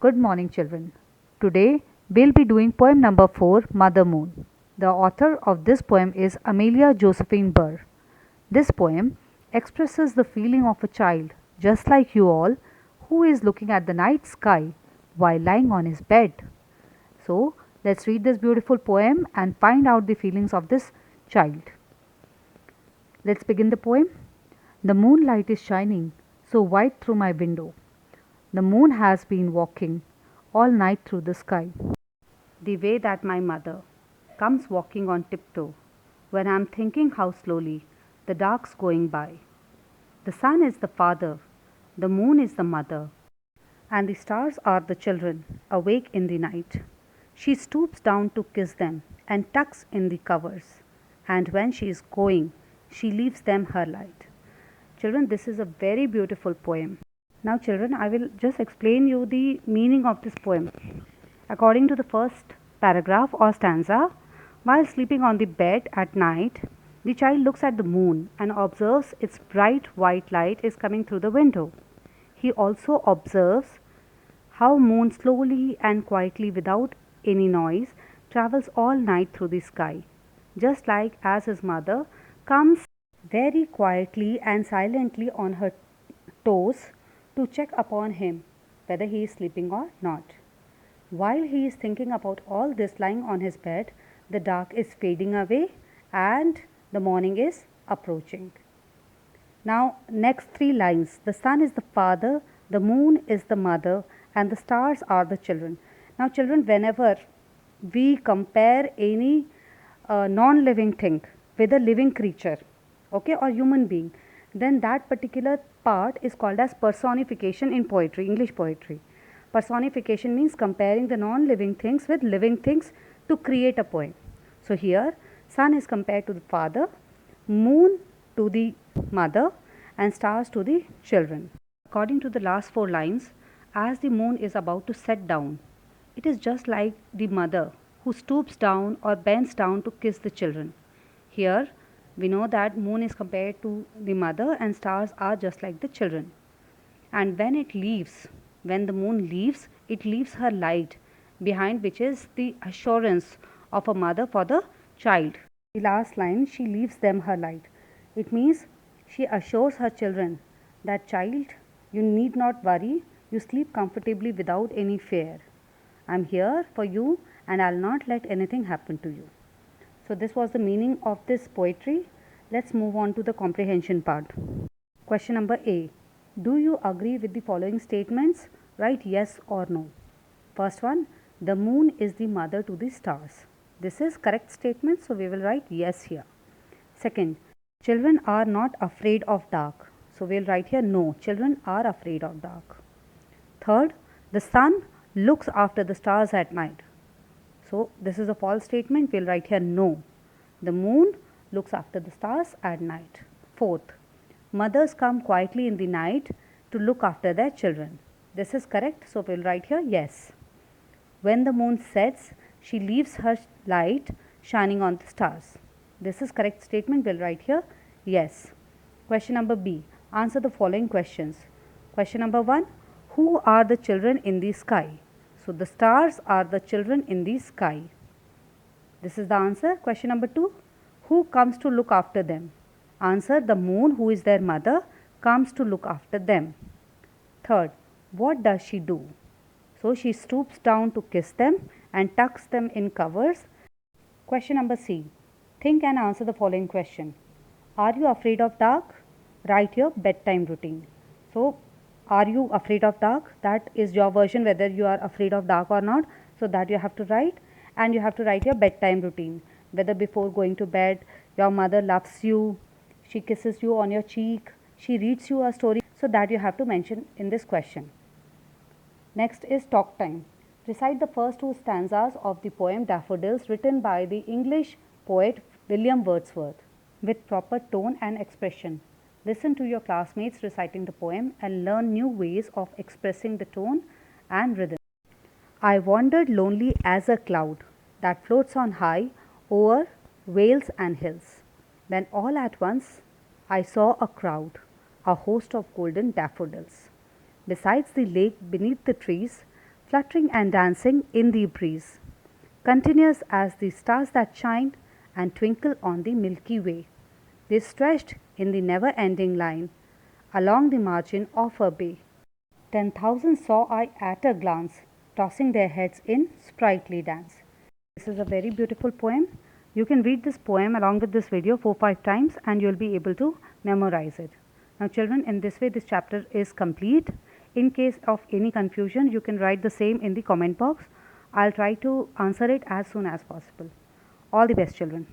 Good morning, children. Today we'll be doing poem number 4, Mother Moon. The author of this poem is Amelia Josephine Burr. This poem expresses the feeling of a child, just like you all, who is looking at the night sky while lying on his bed. So, let's read this beautiful poem and find out the feelings of this child. Let's begin the poem. The moonlight is shining so white through my window. The moon has been walking all night through the sky. The way that my mother comes walking on tiptoe when I'm thinking how slowly the dark's going by. The sun is the father, the moon is the mother, and the stars are the children awake in the night. She stoops down to kiss them and tucks in the covers, and when she is going, she leaves them her light. Children, this is a very beautiful poem. Now, children, I will just explain you the meaning of this poem. According to the first paragraph or stanza, while sleeping on the bed at night, the child looks at the moon and observes its bright white light is coming through the window. He also observes how moon slowly and quietly without any noise travels all night through the sky, just like as his mother comes very quietly and silently on her toes to check upon him whether he is sleeping or not. While he is thinking about all this lying on his bed, the dark is fading away and the morning is approaching. Now, next three lines. The sun is the father, the moon is the mother, and the stars are the children. Now, children, whenever we compare any non-living thing with a living creature, okay, or human being, then that particular part is called as personification in poetry, English poetry. Personification means comparing the non-living things with living things to create a poem. So here, sun is compared to the father, moon to the mother, and stars to the children. According to the last four lines, as the moon is about to set down, it is just like the mother who stoops down or bends down to kiss the children. Here, we know that moon is compared to the mother and stars are just like the children. And when the moon leaves, it leaves her light behind, which is the assurance of a mother for the child. The last line, she leaves them her light. It means she assures her children that, child, you need not worry, you sleep comfortably without any fear. I'm here for you and I'll not let anything happen to you. So this was the meaning of this poetry. Let's move on to the comprehension part. Question number A. Do you agree with the following statements? Write yes or no. First one, the moon is the mother to the stars. This is correct statement, so we will write yes here. Second, children are not afraid of dark. So we'll write here no, children are afraid of dark. Third, the sun looks after the stars at night. So this is a false statement, we'll write here no. The moon looks after the stars at night. Fourth, mothers come quietly in the night to look after their children. This is correct, so we'll write here yes. When the moon sets, she leaves her light shining on the stars. This is correct statement, we'll write here yes. Question number B. Answer the following questions. Question number 1. Who are the children in the sky? So the stars are the children in the sky. This is the answer. Question number 2. Who comes to look after them? Answer, the moon, who is their mother, comes to look after them. Third, what does she do? So she stoops down to kiss them and tucks them in covers. Question number C. Think and answer the following question. Are you afraid of dark? Write your bedtime routine. So, are you afraid of dark? That is your version whether you are afraid of dark or not. So that you have to write, and you have to write your bedtime routine. Whether before going to bed, your mother loves you, she kisses you on your cheek, she reads you a story. So that you have to mention in this question. Next is talk time. Recite the first two stanzas of the poem Daffodils written by the English poet William Wordsworth with proper tone and expression. Listen to your classmates reciting the poem and learn new ways of expressing the tone and rhythm. I wandered lonely as a cloud that floats on high over vales and hills. Then all at once I saw a crowd, a host of golden daffodils. Besides the lake beneath the trees, fluttering and dancing in the breeze, continuous as the stars that shine and twinkle on the Milky Way. They stretched in the never-ending line along the margin of a bay. 10,000 saw I at a glance, tossing their heads in sprightly dance. This is a very beautiful poem. You can read this poem along with this video 4-5 times and you'll be able to memorize it. Now children, in this way this chapter is complete. In case of any confusion, you can write the same in the comment box. I'll try to answer it as soon as possible. All the best children.